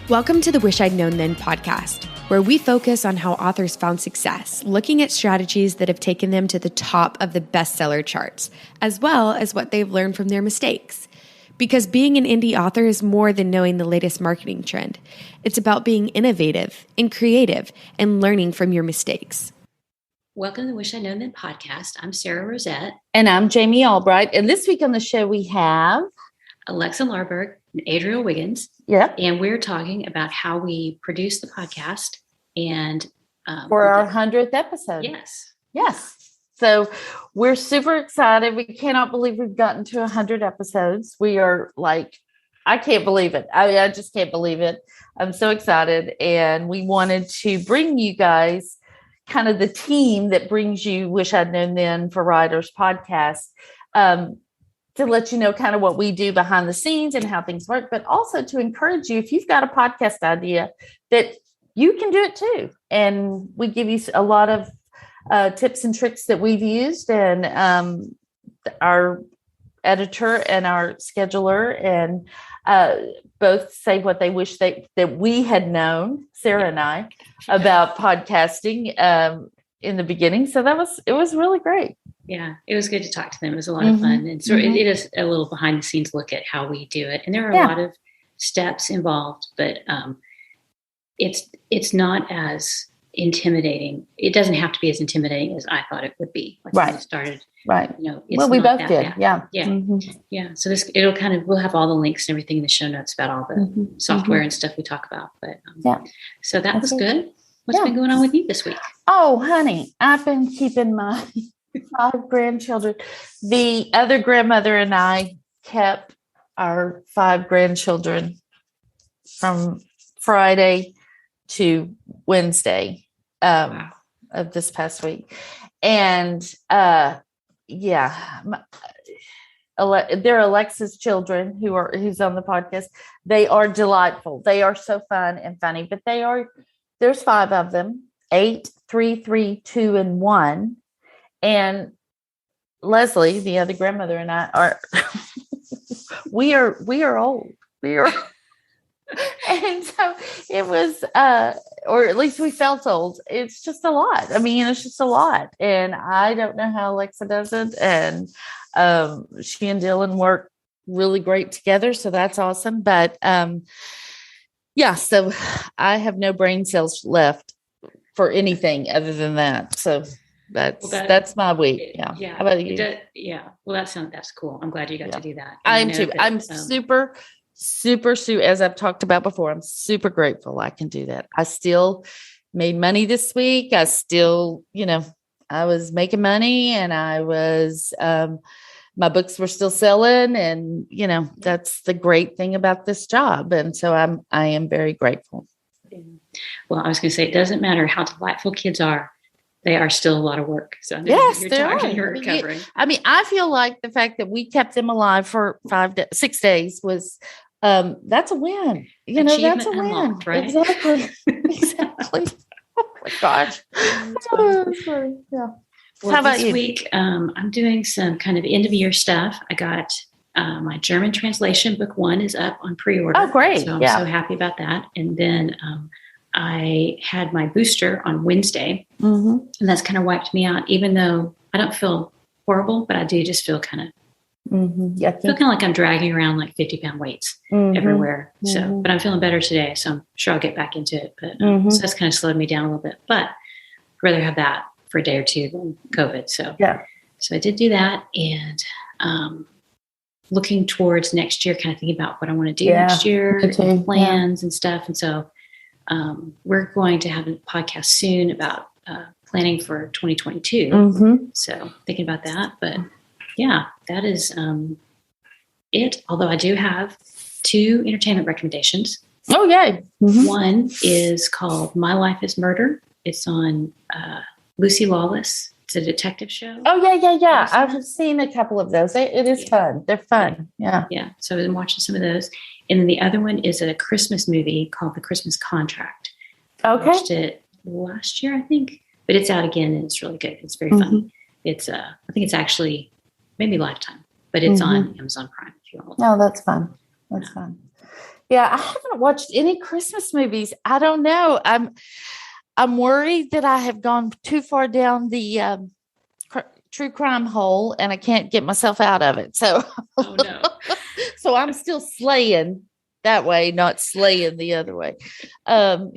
Welcome to the Wish I'd Known Then podcast, where we focus on how authors found success, looking at strategies that have taken them to the top of the bestseller charts, as well as what they've learned from their mistakes. Because being an indie author is more than knowing the latest marketing trend. It's about being innovative and creative and learning from your mistakes. Welcome to the Wish I'd Known Then podcast. I'm Sara Rosette. And I'm Jami Albright. And this week on the show we have Alexa Larberg and Adriel Wiggins. Yep. And we're talking about how we produce the podcast and for our 100th episode. Yes. So we're super excited. We cannot believe we've gotten to 100 episodes. We are like, I can't believe it. I just can't believe it. I'm so excited. And we wanted to bring you guys kind of the team that brings you Wish I'd Known Then for Writers podcast, to let you know kind of what we do behind the scenes and how things work, but also to encourage you, if you've got a podcast idea, that you can do it too. And we give you a lot of tips and tricks that we've used, and our editor and our scheduler and both say what they wish that we had known, Sara and I, about podcasting in the beginning. So it was really great. Yeah, it was good to talk to them. It was a lot of fun. And so it is a little behind the scenes look at how we do it. And there are a lot of steps involved, but it's not as intimidating. It doesn't have to be as intimidating as I thought it would be. Like when it started. Right. It's well, we both did. bad. Yeah. Yeah. Mm-hmm. Yeah. So we'll have all the links and everything in the show notes about all the software and stuff we talk about. But so that was good. What's been going on with you this week? Oh, honey, I've been keeping my 5 grandchildren. The other grandmother and I kept our 5 grandchildren from Friday to Wednesday of this past week. And they're Alexa's children who's on the podcast. They are delightful. They are so fun and funny, but there's 5 of them, 8, 3, 3, 2, and 1. And Leslie, the other grandmother, and I are we are old. And so it was, or at least we felt old. It's just a lot. I mean, it's just a lot. And I don't know how Alexa does it. And she and Dylan work really great together. So that's awesome. But so I have no brain cells left for anything other than that. So that's my week. Yeah. How about you? Well, that's cool. I'm glad you got to do that. I am too. I'm super, as I've talked about before, I'm super grateful I can do that. I still made money this week. I still, I was making money, and I was, my books were still selling, and, that's the great thing about this job. And so I am very grateful. Well, I was going to say, it doesn't matter how delightful kids are. They are still a lot of work. So yes, you're tired and you're recovering. I feel like the fact that we kept them alive for 6 days was, that's a win. That's a win. Right? Exactly. Oh my gosh. Yeah. Well, how about this week, I'm doing some kind of end of year stuff. I got my German translation book 1 is up on pre-order. Oh, great. So I'm so happy about that. And then I had my booster on Wednesday, and that's kind of wiped me out, even though I don't feel horrible, but I do just feel kind of like I'm dragging around like 50-pound weights everywhere. So, but I'm feeling better today, so I'm sure I'll get back into it. But so that's kind of slowed me down a little bit, but I'd rather have that for a day or two than COVID. So, so I did do that, and looking towards next year, kind of thinking about what I want to do next year, and plans and stuff. And so we're going to have a podcast soon about planning for 2022. So thinking about that, but that is it. Although I do have 2 entertainment recommendations. Oh, yay. One is called My Life is Murder. It's on Lucy Lawless. It's a detective show. Oh, yeah. I've seen a couple of those. It is fun. They're fun. Yeah. So I've been watching some of those. And then the other one is a Christmas movie called The Christmas Contract. Okay. I watched it last year, I think. But it's out again, and it's really good. It's very fun. It's I think it's actually maybe Lifetime, but it's on Amazon Prime if you want to look. Oh, that's fun. That's fun. Yeah, I haven't watched any Christmas movies. I don't know. I'm worried that I have gone too far down the true crime hole, and I can't get myself out of it. So, oh no. So I'm still slaying that way, not slaying the other way. I will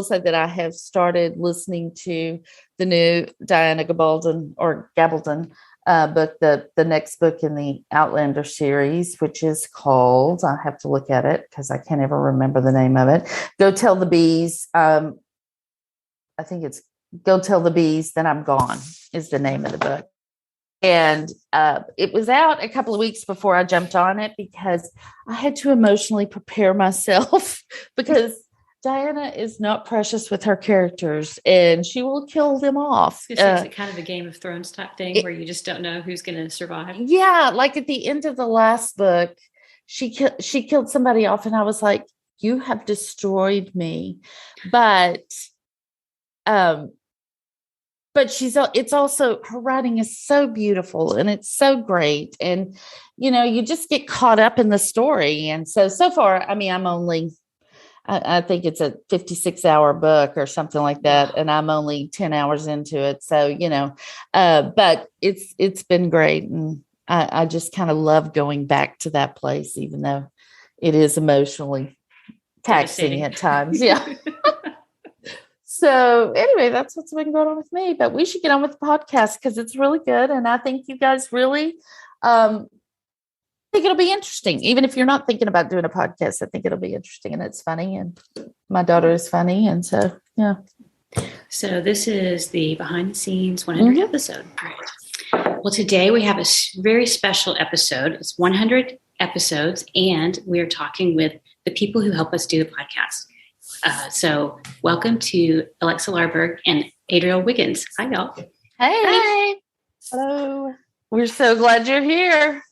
say that I have started listening to the new Diana Gabaldon book, the next book in the Outlander series, which is called, I have to look at it because I can't ever remember the name of it. Go Tell the Bees. I think it's Go Tell the Bees, Then I'm Gone is the name of the book. And it was out a couple of weeks before I jumped on it because I had to emotionally prepare myself because Diana is not precious with her characters and she will kill them off. Is it kind of a Game of Thrones type thing where you just don't know who's going to survive? Yeah. Like at the end of the last book, she killed somebody off and I was like, you have destroyed me. But it's also, her writing is so beautiful and it's so great. And, you just get caught up in the story. And so far, I mean, I think it's a 56-hour book or something like that. Wow. And I'm only 10 hours into it. So, but it's been great. And I just kind of love going back to that place, even though it is emotionally taxing at times. Yeah. So anyway, that's what's been going on with me, but we should get on with the podcast because it's really good. And I think you guys really think it'll be interesting. Even if you're not thinking about doing a podcast, I think it'll be interesting and it's funny. And my daughter is funny. And so, yeah. So this is the behind the scenes 100 episode. Right. Well, today we have a very special episode. It's 100 episodes and we're talking with the people who help us do the podcast. So welcome to Alexa Larberg and Adriel Wiggins. Hi, y'all. Hey. Hi. Hello. We're so glad you're here.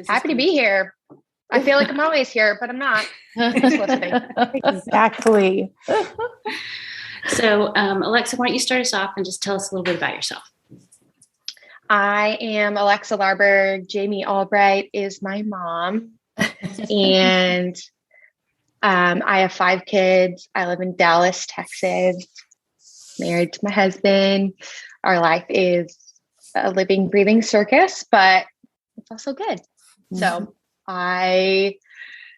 Happy to be here. I feel like I'm always here, but I'm not. I'm just listening. Exactly. So, Alexa, why don't you start us off and just tell us a little bit about yourself? I am Alexa Larberg. Jami Albright is my mom. And I have 5 kids. I live in Dallas, Texas, married to my husband. Our life is a living, breathing circus, but it's also good. Mm-hmm. So I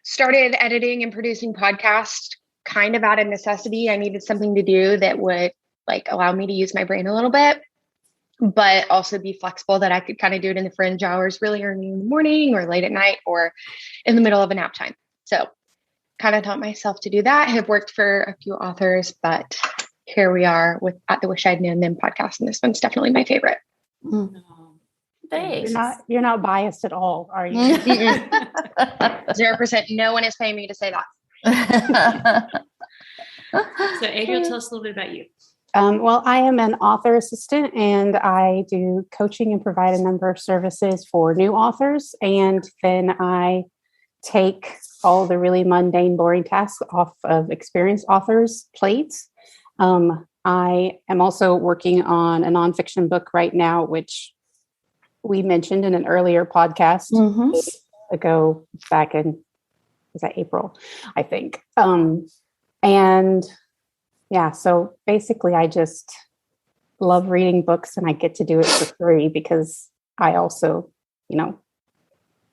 started editing and producing podcasts kind of out of necessity. I needed something to do that would allow me to use my brain a little bit, but also be flexible that I could kind of do it in the fringe hours, really early in the morning or late at night or in the middle of a nap time. So kind of taught myself to do that. I have worked for a few authors, but here we are with At the Wish I'd Known Them podcast. And this one's definitely my favorite. Mm. Thanks. You're not biased at all, are you? 0%. No one is paying me to say that. So Adriel, tell us a little bit about you. Well, I am an author assistant and I do coaching and provide a number of services for new authors. And then I take all the really mundane, boring tasks off of experienced authors' plates. I am also working on a nonfiction book right now, which we mentioned in an earlier podcast ago back in, was that April, I think. And yeah, so basically I just love reading books and I get to do it for free because I also,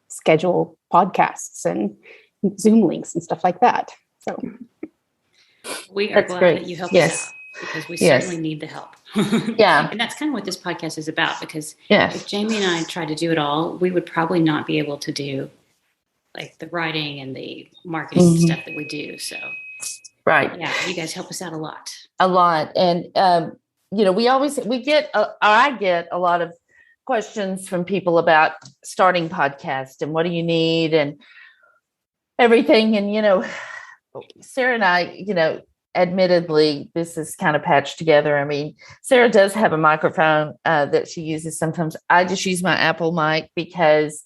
schedule podcasts and Zoom links and stuff like that. So we are glad that you helped us out because we certainly need the help. Yeah. And that's kind of what this podcast is about because if Jami and I tried to do it all, we would probably not be able to do the writing and the marketing stuff that we do. So right. Yeah, you guys help us out a lot. And, I get a lot of questions from people about starting podcasts and what do you need and everything. And, Sara and I, admittedly, this is kind of patched together. I mean, Sara does have a microphone that she uses sometimes. I just use my Apple mic because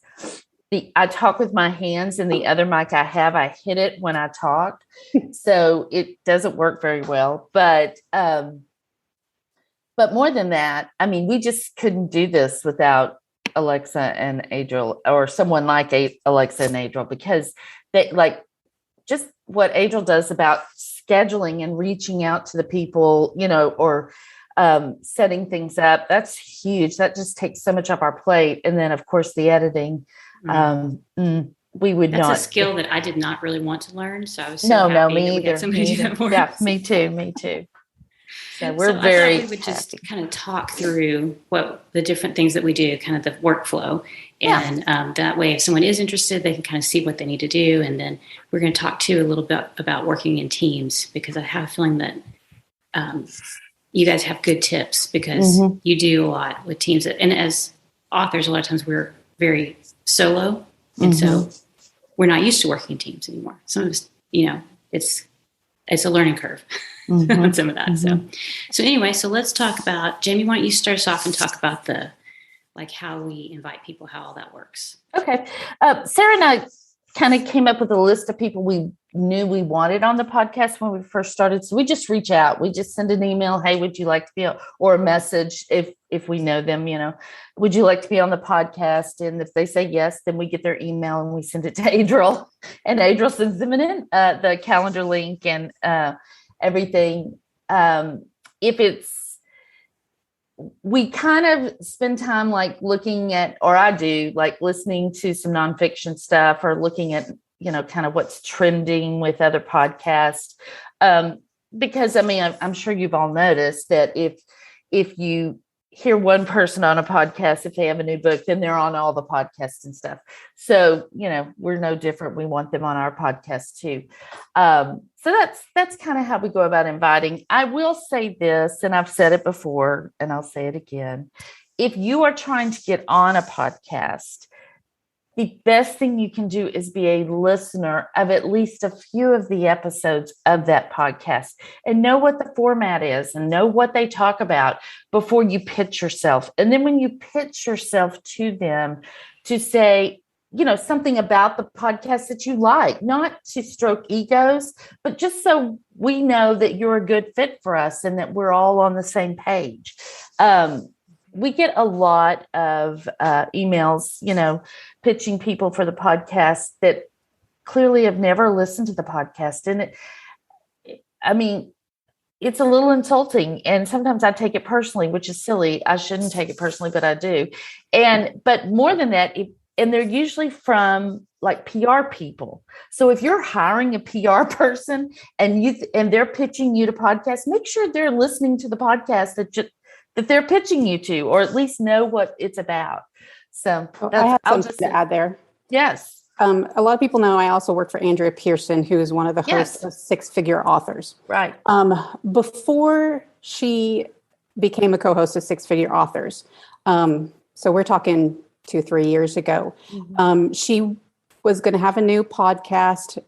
I talk with my hands and the other mic I hit it when I talk. So it doesn't work very well. But more than that, I mean, we just couldn't do this without Alexa and Adriel, or someone like Alexa and Adriel, because they like just what Adriel does about scheduling and reaching out to the people, or setting things up. That's huge. That just takes so much off our plate. And then, of course, the editing. We would That's not. That's a skill that I did not really want to learn. So I was so happy me that either. We had somebody do that for us. us. Me too. So we're I very. thought we would just kind of talk through what the different things that we do, kind of the workflow, and that way, if someone is interested, they can kind of see what they need to do. And then we're going to talk too a little bit about working in teams, because I have a feeling that you guys have good tips, because you do a lot with teams. And as authors, a lot of times we're very solo, and so we're not used to working in teams anymore. Some of us, it's a learning curve on some of that. So anyway, so let's talk about, Jami, why don't you start us off and talk about how we invite people, how all that works. Okay. Sara and I kind of came up with a list of people we knew we wanted on the podcast when we first started. So we just reach out. We just send an email. Hey, would you like to be or a message if we know them, would you like to be on the podcast? And if they say yes, then we get their email and we send it to Adriel, and Adriel sends them in the calendar link and everything. We kind of spend time looking at, or I do, listening to some nonfiction stuff, or looking at, kind of what's trending with other podcasts. Because I'm sure you've all noticed that if you hear one person on a podcast, if they have a new book, then they're on all the podcasts and stuff. So, we're no different. We want them on our podcast too. So that's kind of how we go about inviting. I will say this, and I've said it before, and I'll say it again. If you are trying to get on a podcast, the best thing you can do is be a listener of at least a few of the episodes of that podcast, and know what the format is and know what they talk about before you pitch yourself. And then when you pitch yourself to them, to say, something about the podcast that you like, not to stroke egos, but just so we know that you're a good fit for us and that we're all on the same page. We get a lot of emails, pitching people for the podcast that clearly have never listened to the podcast. And it's a little insulting. And sometimes I take it personally, which is silly. I shouldn't take it personally, but I do. But more than that, and they're usually from PR people. So if you're hiring a PR person and they're pitching you to podcast, make sure they're listening to the podcast that they're pitching you to, or at least know what it's about. So I have something to add there. Yes. A lot of people know I also work for Andrea Pearson, who is one of the hosts of Six Figure Authors. Right. Before she became a co-host of Six Figure Authors, so we're talking 2-3 years ago, she was going to have a new podcast.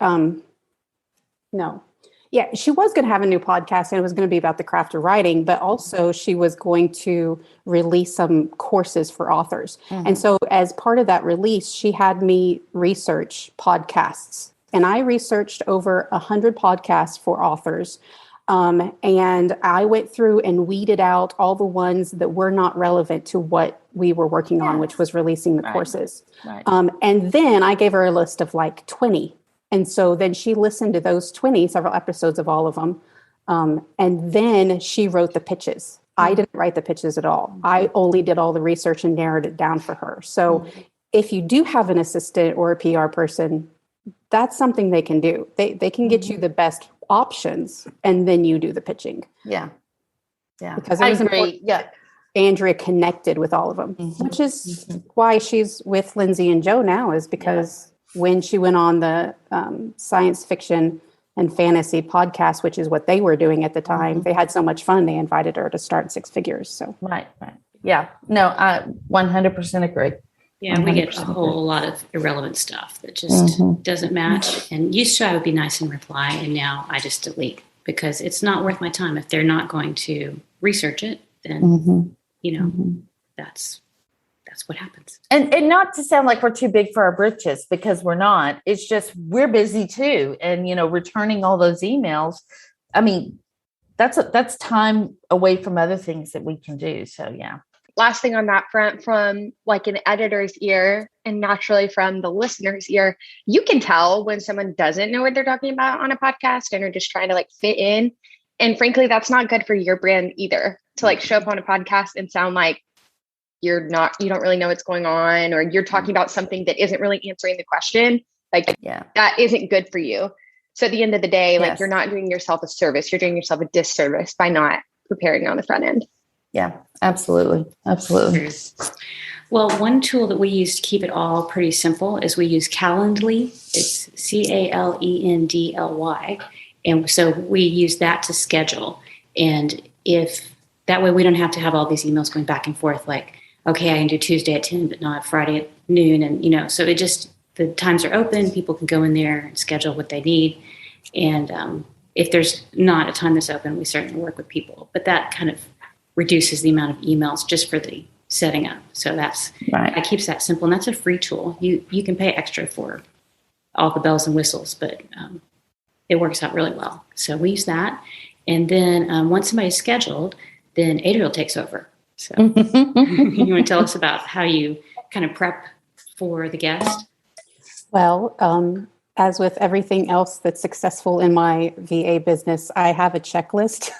She was going to have a new podcast, and it was going to be about the craft of writing, but also she was going to release some courses for authors. And so as part of that release, she had me research podcasts, and I researched over 100 podcasts for authors. And I went through and weeded out all the ones that were not relevant to what we were working on, which was releasing the courses. Right. And then I gave her a list of 20. And so then she listened to those 20, several episodes of all of them. And then she wrote the pitches. I didn't write the pitches at all. I only did all the research and narrowed it down for her. So if you do have an assistant or a PR person, that's something they can do. They can get you the best options, and then you do the pitching. Yeah. Because it was important. Yeah. Andrea connected with all of them, which is why she's with Lindsay and Joe now, is because when she went on the science fiction and fantasy podcast, which is what they were doing at the time, they had so much fun, they invited her to start Six Figures. So right. Yeah. No, I 100% agree. Yeah, we get a whole lot of irrelevant stuff that just doesn't match. And used to I would be nice and reply, and now I just delete, because it's not worth my time. If they're not going to research it, then that's what happens. And not to sound like we're too big for our britches, because we're not. It's just we're busy too, and returning all those emails. I mean, that's time away from other things that we can do. So yeah. last thing on that front, from like an editor's ear and naturally from the listener's ear, you can tell when someone doesn't know what they're talking about on a podcast and are just trying to like fit in. And frankly, that's not good for your brand either, to like show up on a podcast and sound like you don't really know what's going on, or you're talking about something that isn't really answering the question. Like, that isn't good for you. So at the end of the day, like you're not doing yourself a service, you're doing yourself a disservice by not preparing on the front end. Yeah, absolutely. Absolutely. Well, one tool that we use to keep it all pretty simple is we use Calendly. It's Calendly. And so we use that to schedule. And if that way we don't have to have all these emails going back and forth, like, okay, I can do Tuesday at 10, but not Friday at noon. And, so it just, the times are open. People can go in there and schedule what they need. And if there's not a time that's open, we certainly work with people. But that kind of reduces the amount of emails just for the setting up. So that keeps that simple. And that's a free tool. You can pay extra for all the bells and whistles, but it works out really well. So we use that. And then once somebody's scheduled, then Adriel takes over. So you want to tell us about how you kind of prep for the guest? Well, as with everything else that's successful in my VA business, I have a checklist.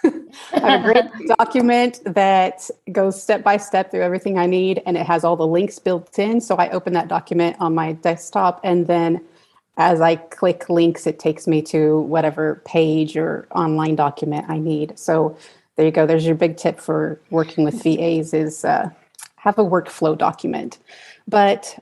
I have a great document that goes step by step through everything I need, and it has all the links built in. So I open that document on my desktop, and then as I click links, it takes me to whatever page or online document I need. So there you go. There's your big tip for working with VAs is have a workflow document. But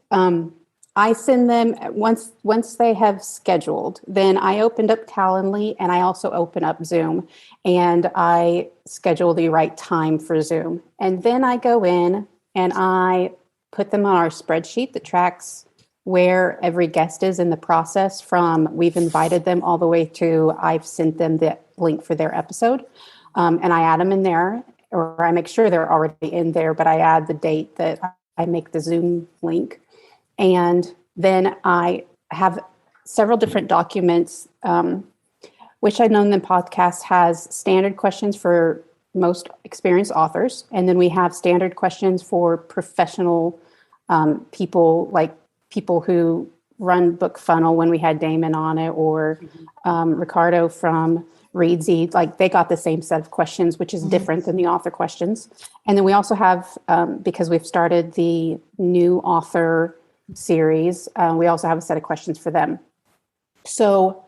I send them once they have scheduled, then I opened up Calendly and I also open up Zoom and I schedule the right time for Zoom. And then I go in and I put them on our spreadsheet that tracks where every guest is in the process, from we've invited them all the way to I've sent them the link for their episode. And I add them in there, or I make sure they're already in there, but I add the date that I make the Zoom link. And then I have several different documents, which I know in the podcast has standard questions for most experienced authors. And then we have standard questions for professional people, like people who run Book Funnel when we had Damon on it, or Ricardo from Readsy. Like, they got the same set of questions, which is different than the author questions. And then we also have, because we've started the new author series, we also have a set of questions for them. So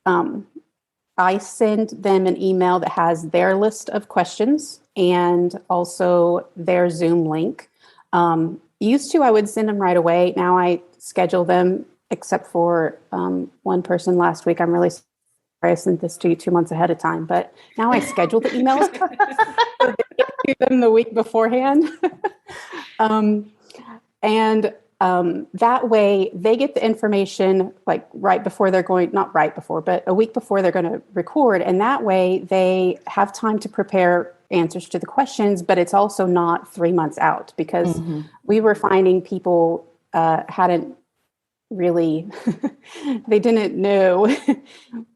I send them an email that has their list of questions and also their Zoom link. Used to, I would send them right away. Now I schedule them, except for one person last week. I'm really sorry I sent this to you 2 months ahead of time, but now I schedule the emails so they get to them the week beforehand. That way they get the information like right before they're going, not right before, but a week before they're going to record. And that way they have time to prepare answers to the questions, but it's also not 3 months out, because we were finding people hadn't really, they didn't know.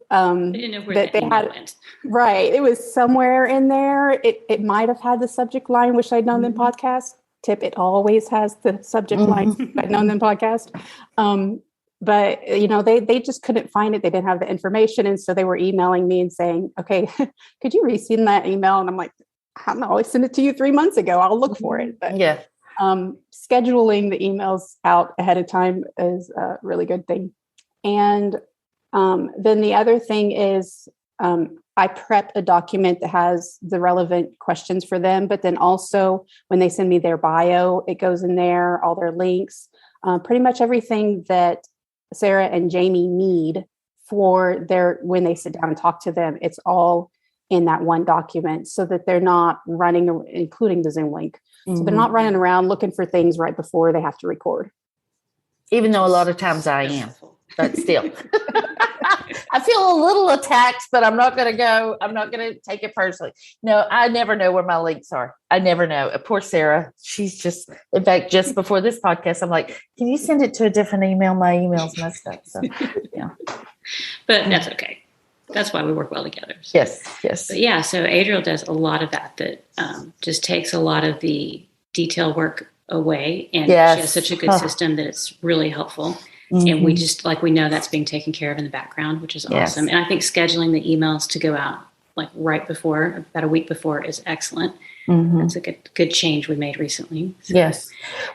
They didn't know where they went. Right. It was somewhere in there. It might have had the subject line, which I'd known in podcast. Tip, it always has the subject line I'd known in podcast. But they just couldn't find it. They didn't have the information. And so they were emailing me and saying, okay, could you resend that email? And I'm like, I don't know, I sent it to you 3 months ago. I'll look for it. But scheduling the emails out ahead of time is a really good thing. And then the other thing is I prep a document that has the relevant questions for them, but then also when they send me their bio, it goes in there, all their links, pretty much everything that Sara and Jami need for when they sit down and talk to them. It's all in that one document so that they're not running, including the Zoom link. So they're not running around looking for things right before they have to record. Even though a lot of times I am, but still. I feel a little attacked, but I'm not going to take it personally. No, I never know where my links are. I never know. Poor Sara. She's just, in fact, just before this podcast, I'm like, can you send it to a different email? My email's messed up. So, yeah. But that's okay. That's why we work well together. So. Yes. But yeah, so Adriel does a lot of that just takes a lot of the detail work away. And yes. she has such a good system that it's really helpful. And we just we know that's being taken care of in the background, which is awesome. And I think scheduling the emails to go out right before, about a week before, is excellent. That's a good change we made recently. So. Yes.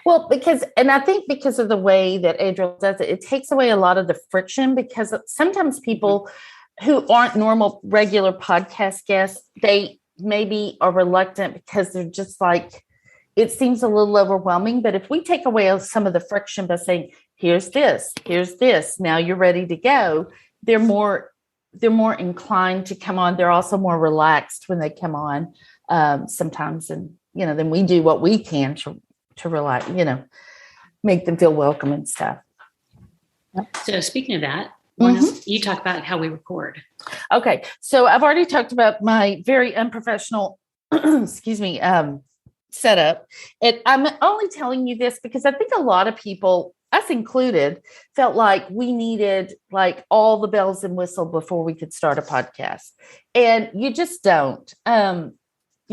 Well, I think because of the way that Adriel does it, it takes away a lot of the friction, because sometimes people who aren't normal, regular podcast guests, they maybe are reluctant because they're just it seems a little overwhelming. But if we take away some of the friction by saying, here's this, now you're ready to go, they're more inclined to come on. They're also more relaxed when they come on sometimes. And, then we do what we can to relax, make them feel welcome and stuff. Yep. So speaking of that, you talk about how we record. Okay. So I've already talked about my very unprofessional, setup. And I'm only telling you this because I think a lot of people, us included, felt like we needed all the bells and whistle before we could start a podcast. And you just don't. You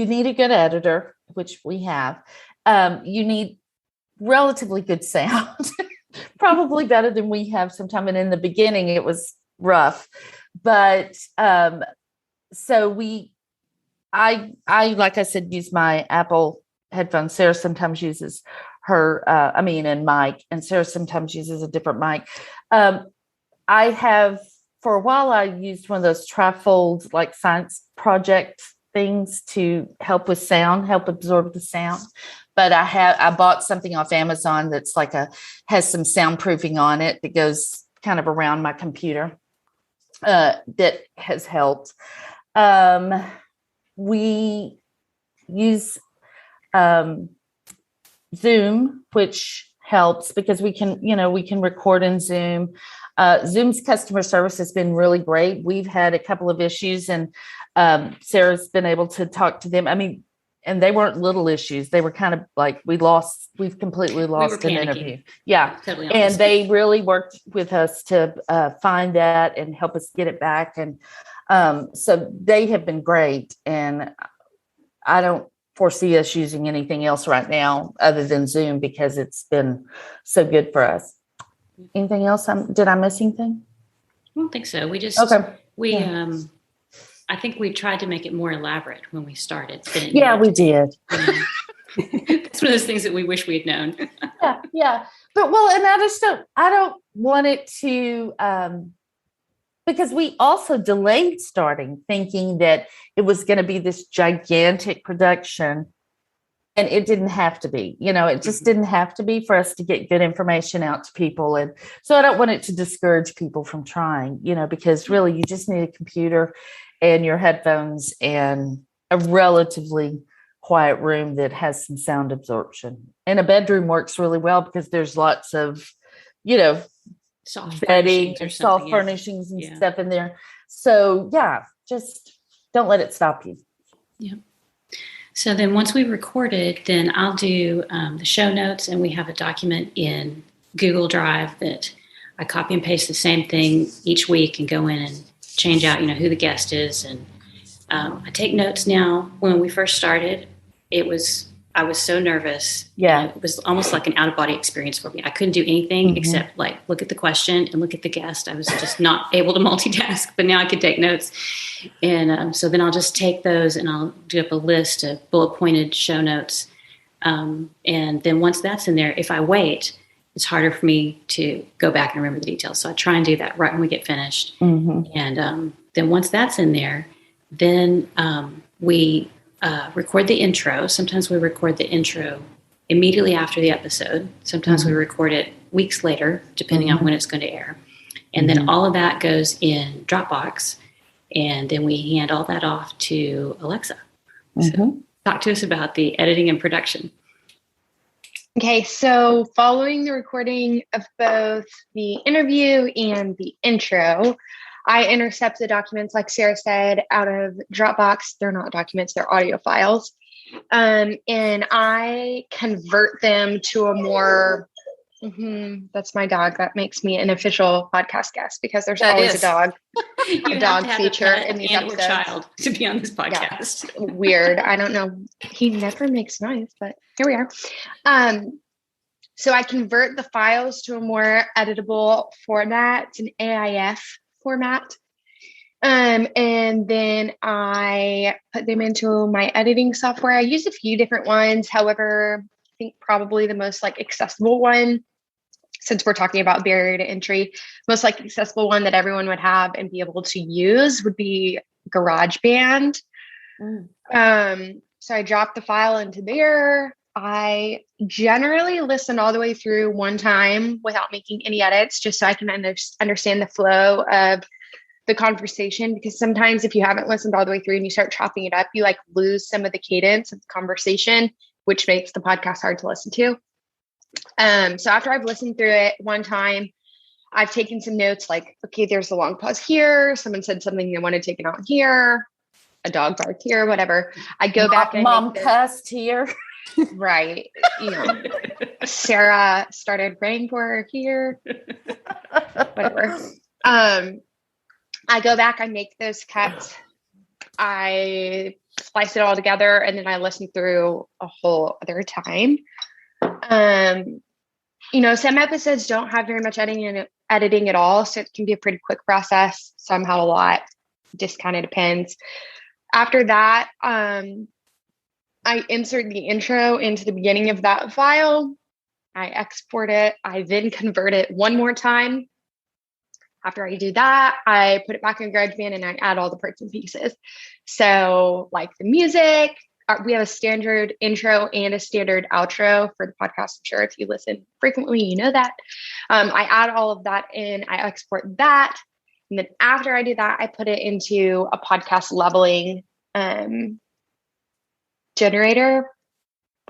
need a good editor, which we have. You need relatively good sound, probably better than we have sometime. And in the beginning, it was rough. But so I, like I said, use my Apple headphones. Sarah sometimes uses her, and Mike, and Sara sometimes uses a different mic. I have, for a while, I used one of those trifold, science project things to help with sound, help absorb the sound. But I bought something off Amazon that's has some soundproofing on it that goes kind of around my computer, that has helped. We use Zoom, which helps because we can record in Zoom. Zoom's customer service has been really great. We've had a couple of issues, and Sarah's been able to talk to them. And they weren't little issues. They were kind of we've completely lost an interview. Yeah. Totally. And they really worked with us to find that and help us get it back. And so they have been great. And I don't foresee us using anything else right now other than Zoom because it's been so good for us. Anything else? Did I miss anything? I don't think so. We just, I think we tried to make it more elaborate when we started. We did. It's one of those things that we wish we had known. Yeah. But and I don't want it to, because we also delayed starting, thinking that it was going to be this gigantic production, and it didn't have to be. It just didn't have to be for us to get good information out to people. And so I don't want it to discourage people from trying, because really you just need a computer and your headphones and a relatively quiet room that has some sound absorption. And a bedroom works really well because there's lots of, soft bedding and soft furnishings and stuff in there. So just don't let it stop you. Yeah. So then once we recorded, then I'll do the show notes, and we have a document in Google Drive that I copy and paste the same thing each week and go in and change out, who the guest is. And I take notes now. When we first started, I was so nervous. Yeah. It was almost like an out-of-body experience for me. I couldn't do anything except look at the question and look at the guest. I was just not able to multitask, but now I could take notes. And so then I'll just take those and I'll do up a list of bullet-pointed show notes. And then once that's in there, if I wait, it's harder for me to go back and remember the details. So I try and do that right when we get finished. And then once that's in there, then we record the intro. Sometimes we record the intro immediately after the episode. Sometimes we record it weeks later, depending on when it's going to air. And then all of that goes in Dropbox. And then we hand all that off to Alexa. So talk to us about the editing and production. Okay, so following the recording of both the interview and the intro, I intercept the documents, like Sara said, out of Dropbox. They're not documents, they're audio files. And I convert them to a more That's my dog. That makes me an official podcast guest because there's always a dog. A dog feature in these episodes. Or child to be on this podcast. Yeah. Weird. I don't know. He never makes noise, but here we are. So I convert the files to a more editable format. It's an AIF format. And then I put them into my editing software. I use a few different ones. However, I think probably the most accessible one, since we're talking about barrier to entry, most accessible one that everyone would have and be able to use would be GarageBand. So I dropped the file into there. I generally listen all the way through one time without making any edits, just so I can understand the flow of the conversation, because sometimes if you haven't listened all the way through and you start chopping it up, you lose some of the cadence of the conversation, which makes the podcast hard to listen to. So after I've listened through it one time, I've taken some notes okay, there's a long pause here. Someone said something they wanted taken out here. A dog barked here, whatever. I go back and mom cussed here. Right. Sara started praying for her here. Whatever. I go back, I make those cuts, I splice it all together, and then I listen through a whole other time. Some episodes don't have very much editing at all, so it can be a pretty quick process. Some have a lot, just kind of depends. After that, I insert the intro into the beginning of that file. I export it. I then convert it one more time. After I do that, I put it back in GarageBand and I add all the parts and pieces. So the music, we have a standard intro and a standard outro for the podcast. I'm sure if you listen frequently, you know that. I add all of that in, I export that. And then after I do that, I put it into a podcast leveling generator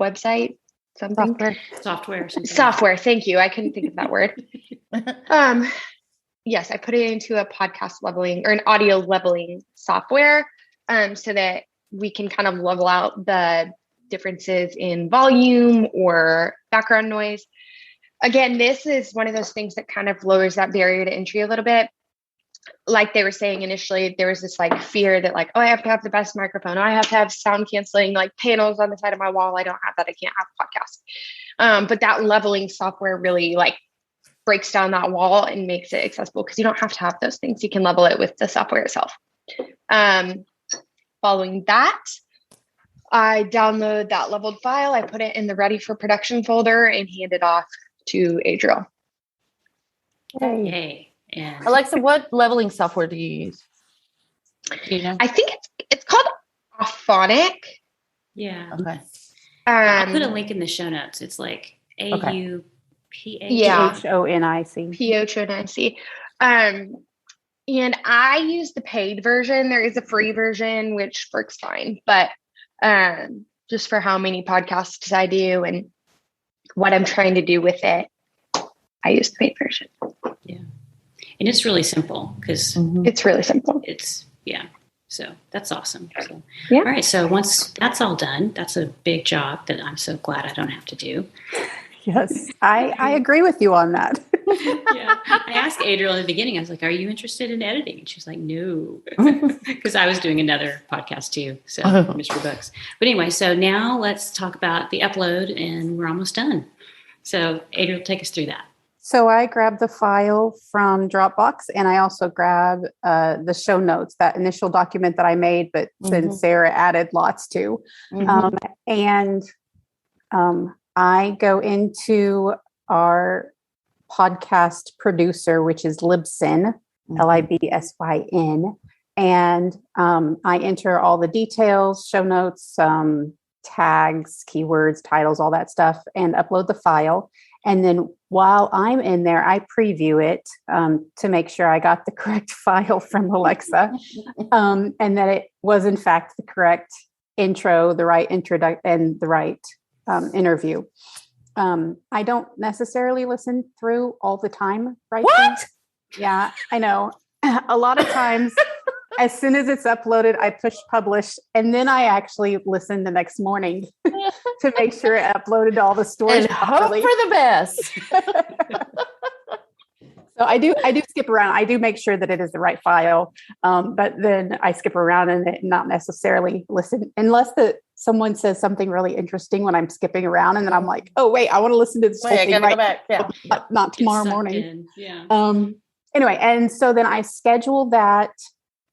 website, something. Software. Thank you. I couldn't think of that word. Yes, I put it into a podcast leveling or an audio leveling software so that we can kind of level out the differences in volume or background noise. Again, this is one of those things that kind of lowers that barrier to entry a little bit. Like they were saying initially, there was this fear that I have to have the best microphone. I have to have sound canceling panels on the side of my wall. I don't have that. I can't have a podcast. But that leveling software really breaks down that wall and makes it accessible because you don't have to have those things. You can level it with the software itself. Following that, I download that leveled file. I put it in the ready for production folder and hand it off to Adriel. Yay. And Alexa, what leveling software do you use? Do you know? I think it's called Auphonic. Yeah. Okay. I'll put a link in the show notes. It's AUPHONIC. PHONIC. And I use the paid version. There is a free version, which works fine. But just for how many podcasts I do and what I'm trying to do with it, I use the paid version. Yeah. And it's really simple because it's really simple. So that's awesome. So, yeah. All right. So once that's all done, that's a big job that I'm so glad I don't have to do. Yes, I agree with you on that. Yeah. I asked Adriel in the beginning, I was like, are you interested in editing? And she was like, no, because I was doing another podcast too. So Mystery Books. But anyway, so now let's talk about the upload and we're almost done. So Adriel, take us through that. So I grabbed the file from Dropbox and I also grabbed the show notes, that initial document that I made, but then Sara added lots to. I go into our podcast producer, which is Libsyn, Libsyn, and I enter all the details, show notes, tags, keywords, titles, all that stuff, and upload the file. And then while I'm in there, I preview it to make sure I got the correct file from Alexa, and that it was in fact the correct intro, the right introduction, and the right interview. I don't necessarily listen through all the time, right? What? Yeah, I know. A lot of times as soon as it's uploaded, I push publish, and then I actually listen the next morning to make sure it uploaded all the stories and properly. Hope for the best. So I do skip around. I do make sure that it is the right file, but then I skip around and not necessarily listen unless someone says something really interesting when I'm skipping around, and then I'm like, oh wait, I want to listen to this whole thing right back. Yeah. Not tomorrow morning. Yeah. Anyway, and so then I schedule that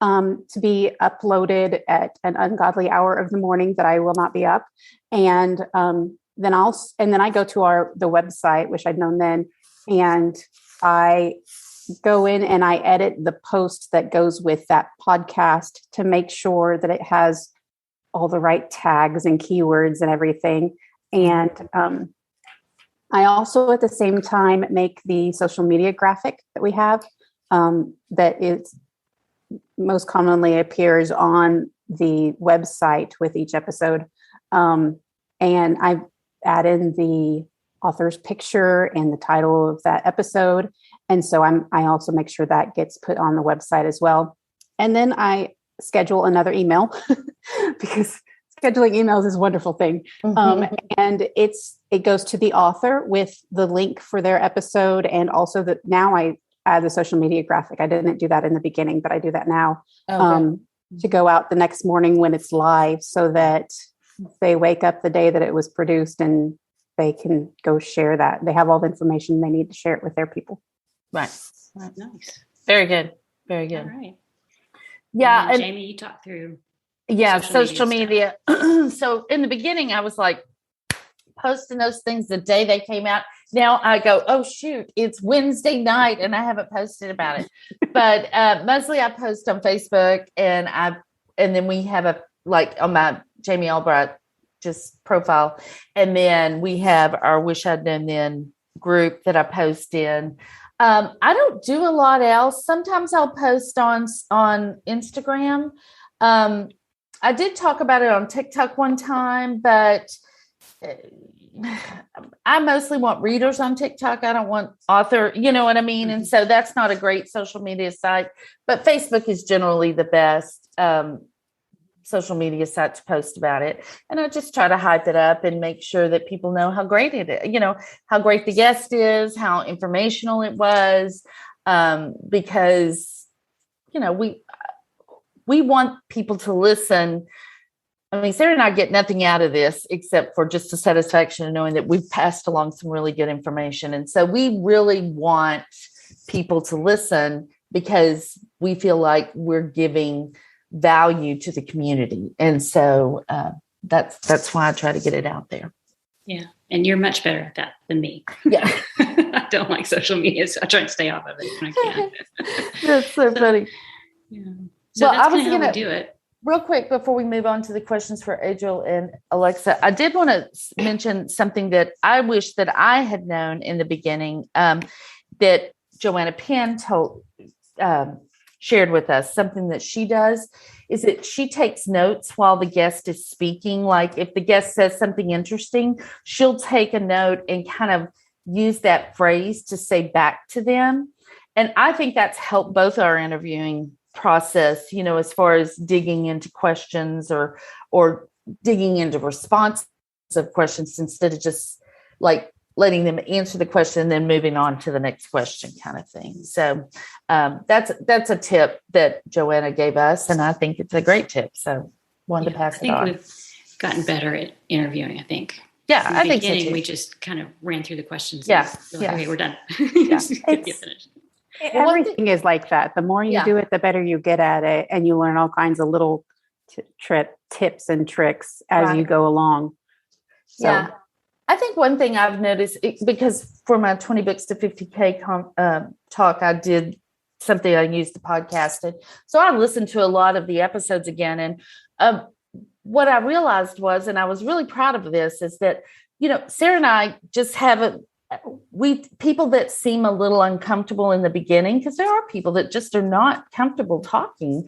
to be uploaded at an ungodly hour of the morning that I will not be up, and then I go to the website, which I'd known then, and I go in and I edit the post that goes with that podcast to make sure that it has all the right tags and keywords and everything. And I also, at the same time, make the social media graphic that we have that is most commonly appears on the website with each episode. And I add in the author's picture and the title of that episode. And so I also make sure that gets put on the website as well. And then I schedule another email because scheduling emails is a wonderful thing. And it goes to the author with the link for their episode. And also now I add the social media graphic. I didn't do that in the beginning, but I do that now to go out the next morning when it's live, so that they wake up the day that it was produced and they can go share that. They have all the information they need to share it with their people. Right. Nice. Very good. Very good. All right. Yeah. And Jami, you talked through. Yeah. Social media. So in the beginning, I was like posting those things the day they came out. Now I go, oh shoot, it's Wednesday night and I haven't posted about it. But mostly I post on Facebook, and then we have on my Jami Albright just profile. And then we have our Wish I'd Known Then group that I post in. I don't do a lot else. Sometimes I'll post on Instagram. I did talk about it on TikTok one time, but I mostly want readers on TikTok. I don't want author, you know what I mean? And so that's not a great social media site, but Facebook is generally the best social media site to post about it. And I just try to hype it up and make sure that people know how great it is, how great the guest is, how informational it was, because, we want people to listen. I mean, Sara and I get nothing out of this except for just the satisfaction of knowing that we've passed along some really good information. And so we really want people to listen because we feel like we're giving value to the community. And so that's why I try to get it out there. Yeah. And you're much better at that than me. Yeah. I don't like social media, so I try to stay off of it when I can. That's so funny. Yeah. So that's kind of how we do it. Real quick, before we move on to the questions for Adriel and Alexa, I did want to mention something that I wish that I had known in the beginning, that Joanna Penn shared with us. Something that she does is that she takes notes while the guest is speaking. Like if the guest says something interesting, she'll take a note and kind of use that phrase to say back to them. And I think that's helped both our interviewing process, as far as digging into questions or digging into responses of questions instead of just like letting them answer the question and then moving on to the next question kind of thing. So that's a tip that Joanna gave us, and I think it's a great tip. So wanted to pass it on. I think we've gotten better at interviewing, I think. Yeah, I think so too. We just kind of ran through the questions. Yeah. Okay, we're done. Yeah. Get finished. Everything is like that. The more you do it, the better you get at it, and you learn all kinds of little tips and tricks as you go along. So. Yeah. I think one thing I've noticed, because for my 20 books to 50K talk, I did something I used to podcast it. So I listened to a lot of the episodes again. And what I realized was, and I was really proud of this, is that, Sara and I just have people that seem a little uncomfortable in the beginning, because there are people that just are not comfortable talking.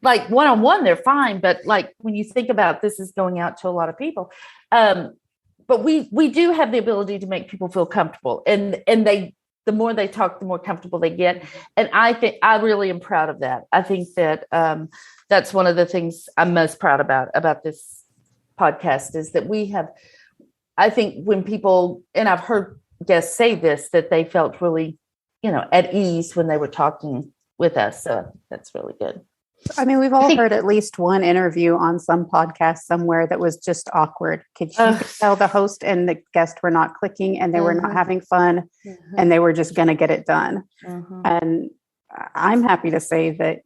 Like one-on-one, they're fine. But like when you think about this is going out to a lot of people, but we do have the ability to make people feel comfortable, and the more they talk, the more comfortable they get. And I think I really am proud of that. I think that that's one of the things I'm most proud about this podcast is that we have, I think when people, and I've heard guests say this, that they felt really, at ease when they were talking with us. So that's really good. I mean, we've all heard at least one interview on some podcast somewhere that was just awkward. You could tell the host and the guest were not clicking and they were not having fun and they were just going to get it done. And I'm happy to say that,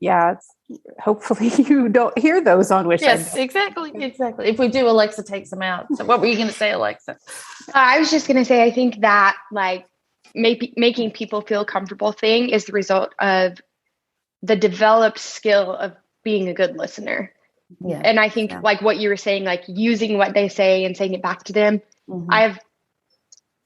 hopefully you don't hear those on Wish. Yes, exactly. If we do, Alexa takes them out. So what were you going to say, Alexa? I was just going to say, I think that like making people feel comfortable thing is the result of the developed skill of being a good listener. Yeah. And I think like what you were saying, like using what they say and saying it back to them. I have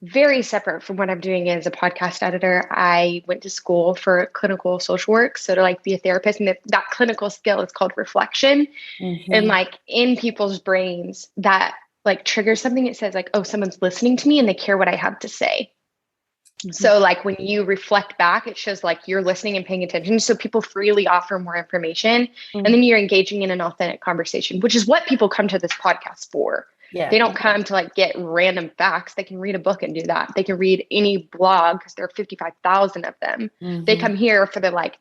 very separate from what I'm doing as a podcast editor. I went to school for clinical social work. So to like be a therapist, and that clinical skill is called reflection. And like in people's brains that like triggers something. It says like, oh, someone's listening to me and they care what I have to say. So like when you reflect back, it shows like you're listening and paying attention. So people freely offer more information and then you're engaging in an authentic conversation, which is what people come to this podcast for. Yeah. They don't come to like get random facts. They can read a book and do that. They can read any blog because there are 55,000 of them. They come here for the like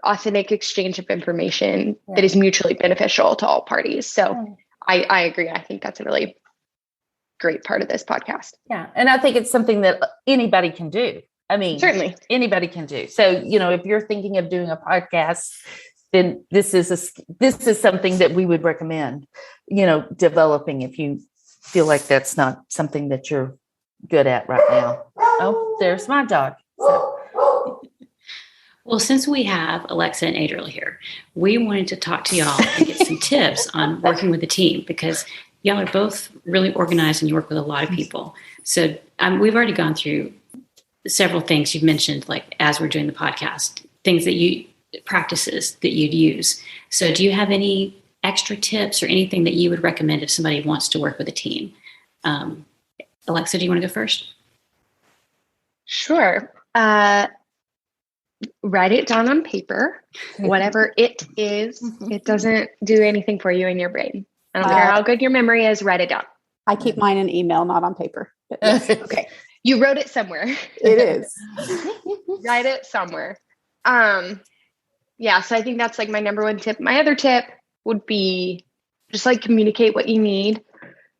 authentic exchange of information that is mutually beneficial to all parties. So I agree. I think that's a really great part of this podcast. Yeah. And I think it's something that anybody can do. I mean, certainly anybody can do. So, if you're thinking of doing a podcast, then this is something that we would recommend, developing if you feel like that's not something that you're good at right now. Oh, there's my dog. So. Well, since we have Alexa and Adriel here, we wanted to talk to y'all and get some tips on working with a team because y'all are both really organized and you work with a lot of people. So we've already gone through several things you've mentioned, like as we're doing the podcast, practices that you'd use. So do you have any extra tips or anything that you would recommend if somebody wants to work with a team? Alexa, do you want to go first? Sure. Write it down on paper, whatever it is. It doesn't do anything for you in your brain. I don't care how good your memory is, write it down. I keep mine in email, not on paper. Yes. Okay. You wrote it somewhere. It is. Write it somewhere. So I think that's like my number one tip. My other tip would be just like communicate what you need,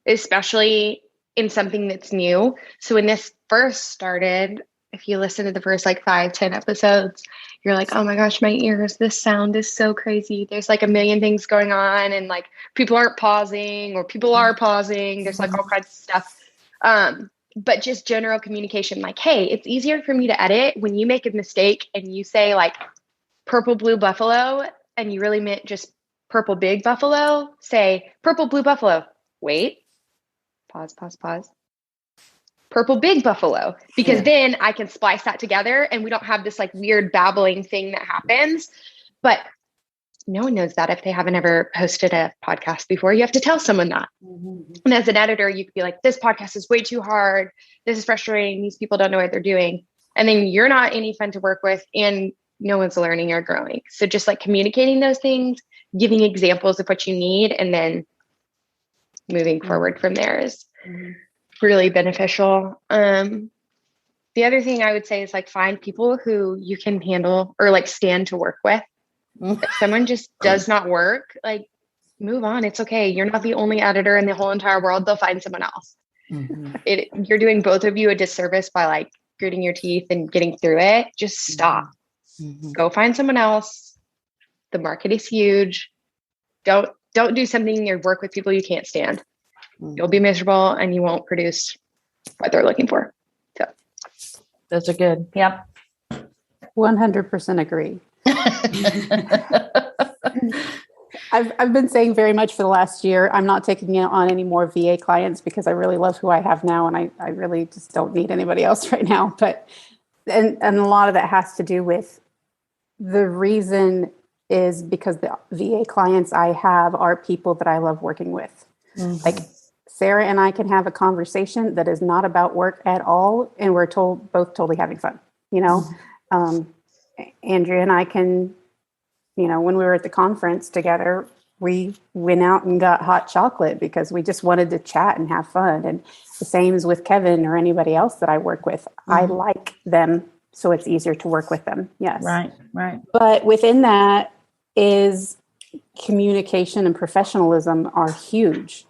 especially in something that's new. So when this first started, if you listen to the first like 5-10 episodes, you're like, oh my gosh, my ears, this sound is so crazy. There's like a million things going on and like people aren't pausing or people are pausing. There's like all kinds of stuff. But just general communication, like, hey, it's easier for me to edit when you make a mistake and you say like purple, blue buffalo, and you really meant just purple, big buffalo, say purple, blue buffalo. Wait, pause. Purple big buffalo, because then I can splice that together and we don't have this like weird babbling thing that happens. But no one knows that if they haven't ever hosted a podcast before. You have to tell someone that. And as an editor, you could be like, this podcast is way too hard. This is frustrating. These people don't know what they're doing. And then you're not any fun to work with and no one's learning or growing. So just like communicating those things, giving examples of what you need, and then moving forward from there is really beneficial. The other thing I would say is like find people who you can handle or like stand to work with. If someone just does not work, like move on. It's okay. You're not the only editor in the whole entire world. They'll find someone else. You're doing both of you a disservice by like gritting your teeth and getting through it. Just stop. Go find someone else. The market is huge. Don't do something or work with people you can't stand. You'll be miserable and you won't produce what they're looking for. So those are good. Yep. 100% agree. I've been saying very much for the last year, I'm not taking on any more VA clients because I really love who I have now. And I really just don't need anybody else right now. But, and a lot of that has to do with the reason is because the VA clients I have are people that I love working with. Like Sara and I can have a conversation that is not about work at all, and we're both totally having fun. Andrea and I can, when we were at the conference together, we went out and got hot chocolate because we just wanted to chat and have fun. And the same is with Kevin or anybody else that I work with. I like them, so it's easier to work with them. Yes. Right. But within that is communication and professionalism are huge.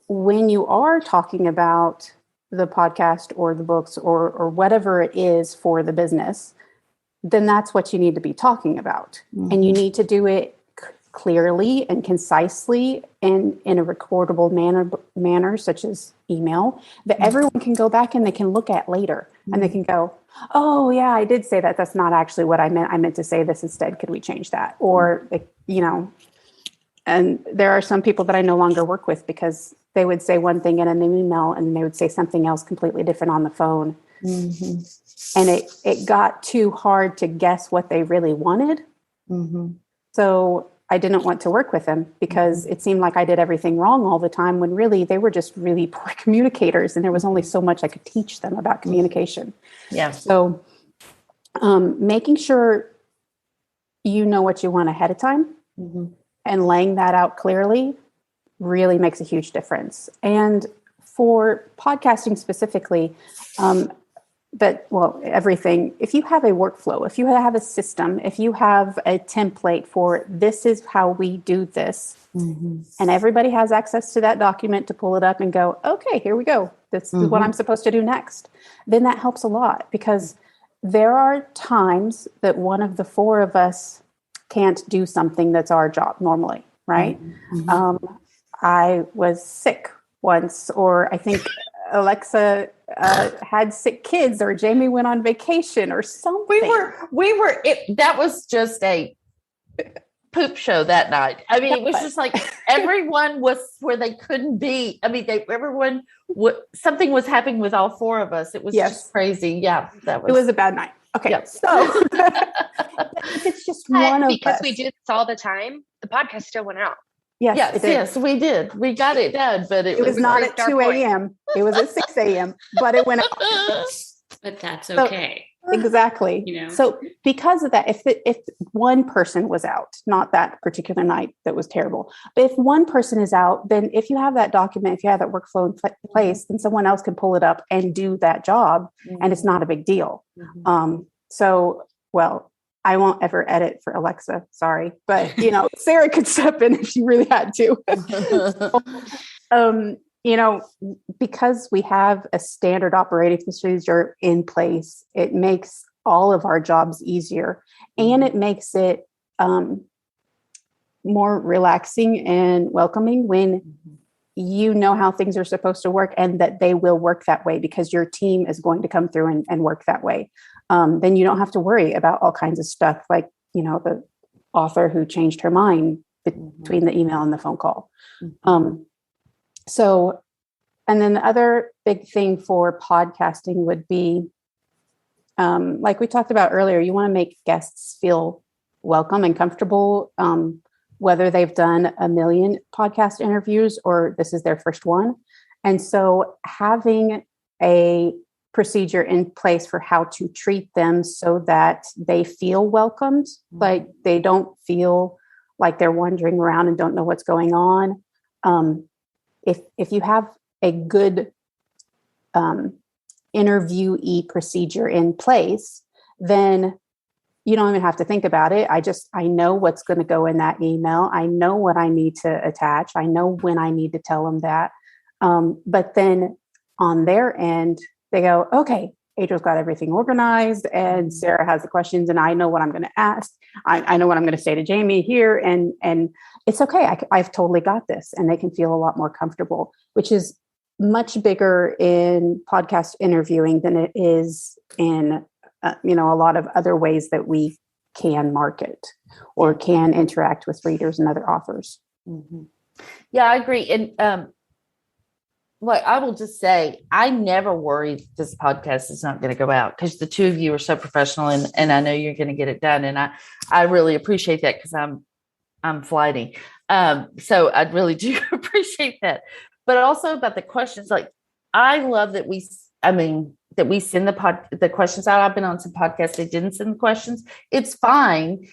When you are talking about the podcast or the books or whatever it is for the business, then that's what you need to be talking about. And you need to do it clearly and concisely and in a recordable manner, such as email, that everyone can go back and they can look at later and they can go, oh yeah, I did say that. That's not actually what I meant. I meant to say this instead. Could we change that? Or, and there are some people that I no longer work with because they would say one thing in an email and they would say something else completely different on the phone. And it got too hard to guess what they really wanted. So I didn't want to work with them because it seemed like I did everything wrong all the time when really they were just really poor communicators and there was only so much I could teach them about communication. Yeah. So making sure you know what you want ahead of time and laying that out clearly really makes a huge difference. And for podcasting specifically, everything, if you have a workflow, if you have a system, if you have a template for this is how we do this, and everybody has access to that document to pull it up and go, okay, here we go. This is what I'm supposed to do next. Then that helps a lot because there are times that one of the four of us can't do something that's our job normally, right? I was sick once, or I think Alexa had sick kids, or Jami went on vacation or something. That was just a poop show that night. I mean, it was just like everyone was where they couldn't be. I mean, something was happening with all four of us. It was just crazy. Yeah, it was a bad night. Okay, so if it's just one of us, because we do this all the time, the podcast still went out. Yes, we did. We got it done, but it was not at 2 a.m. It was at 6 a.m., but it went out. But that's okay. Exactly. So because of that, if one person was out, not that particular night that was terrible, but if one person is out, then if you have that document, if you have that workflow in place, then someone else can pull it up and do that job, and it's not a big deal. I won't ever edit for Alexa, sorry, but Sara could step in if she really had to. Because we have a standard operating procedure in place, it makes all of our jobs easier, and it makes it more relaxing and welcoming when you know how things are supposed to work and that they will work that way because your team is going to come through and work that way. Then you don't have to worry about all kinds of stuff like, the author who changed her mind between the email and the phone call. And then the other big thing for podcasting would be, like we talked about earlier, you want to make guests feel welcome and comfortable, whether they've done a million podcast interviews or this is their first one. And so having a procedure in place for how to treat them so that they feel welcomed, like they don't feel like they're wandering around and don't know what's going on. If you have a good interviewee procedure in place, then you don't even have to think about it. I know what's going to go in that email. I know what I need to attach. I know when I need to tell them that. But then on their end, they go, okay, Adriel's got everything organized and Sara has the questions and I know what I'm going to ask. I know what I'm going to say to Jami here. And it's okay. I've totally got this. And they can feel a lot more comfortable, which is much bigger in podcast interviewing than it is in, a lot of other ways that we can market or can interact with readers and other authors. Yeah, I agree. And, I will just say, I never worry this podcast is not going to go out because the two of you are so professional and I know you're going to get it done. And I really appreciate that because I'm flighty. So I really do appreciate that. but also about the questions. Like, I love that we send the questions out. I've been on some podcasts they didn't send the questions. It's fine.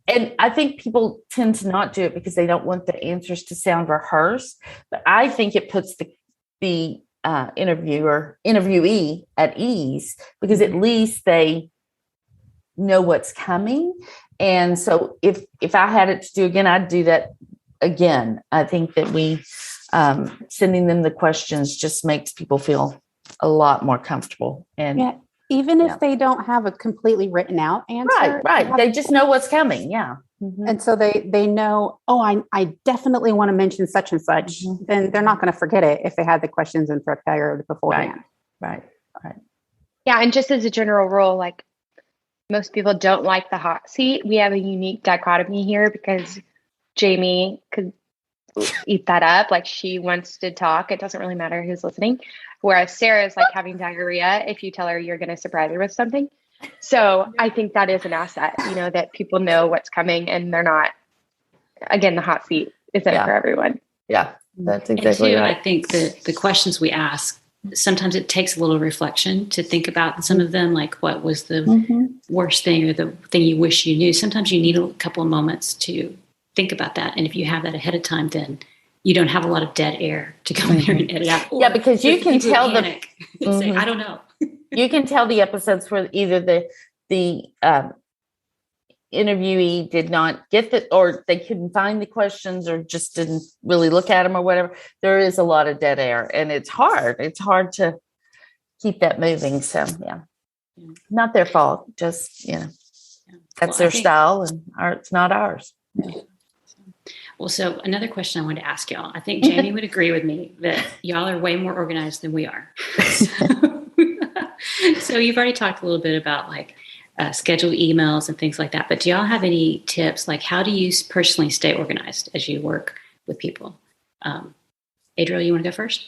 And I think people tend to not do it because they don't want the answers to sound rehearsed. But I think it puts the interviewee at ease, because at least they know what's coming. And so if I had it to do again, I'd do that again. I think that we sending them the questions just makes people feel a lot more comfortable. And even if they don't have a completely written out answer. Right. They just know what's coming. Yeah. Mm-hmm. And so they know, I definitely want to mention such and such. Mm-hmm. Then they're not going to forget it if they had the questions in prepared beforehand. Right. Yeah. And just as a general rule, like, most people don't like the hot seat. We have a unique dichotomy here because Jami could eat that up. Like, she wants to talk. It doesn't really matter who's listening. Whereas Sara is like having diarrhea if you tell her you're going to surprise her with something. So I think that is an asset, that people know what's coming and they're not, again, the hot seat isn't for everyone. Yeah, that's exactly right. I think the questions we ask, sometimes it takes a little reflection to think about some of them, like what was the worst thing or the thing you wish you knew. Sometimes you need a couple of moments to think about that. And if you have that ahead of time, then you don't have a lot of dead air to go in there and edit out. Yeah, because you can tell say, I don't know. You can tell the episodes where either the interviewee did not get or they couldn't find the questions or just didn't really look at them or whatever. There is a lot of dead air, and it's hard. It's hard to keep that moving. So not their fault. Just that's their style, and it's not ours. Yeah. Well, so another question I wanted to ask y'all. I think Jami would agree with me that y'all are way more organized than we are. So you've already talked a little bit about like scheduled emails and things like that. But do y'all have any tips? Like, how do you personally stay organized as you work with people? Adriel, you want to go first?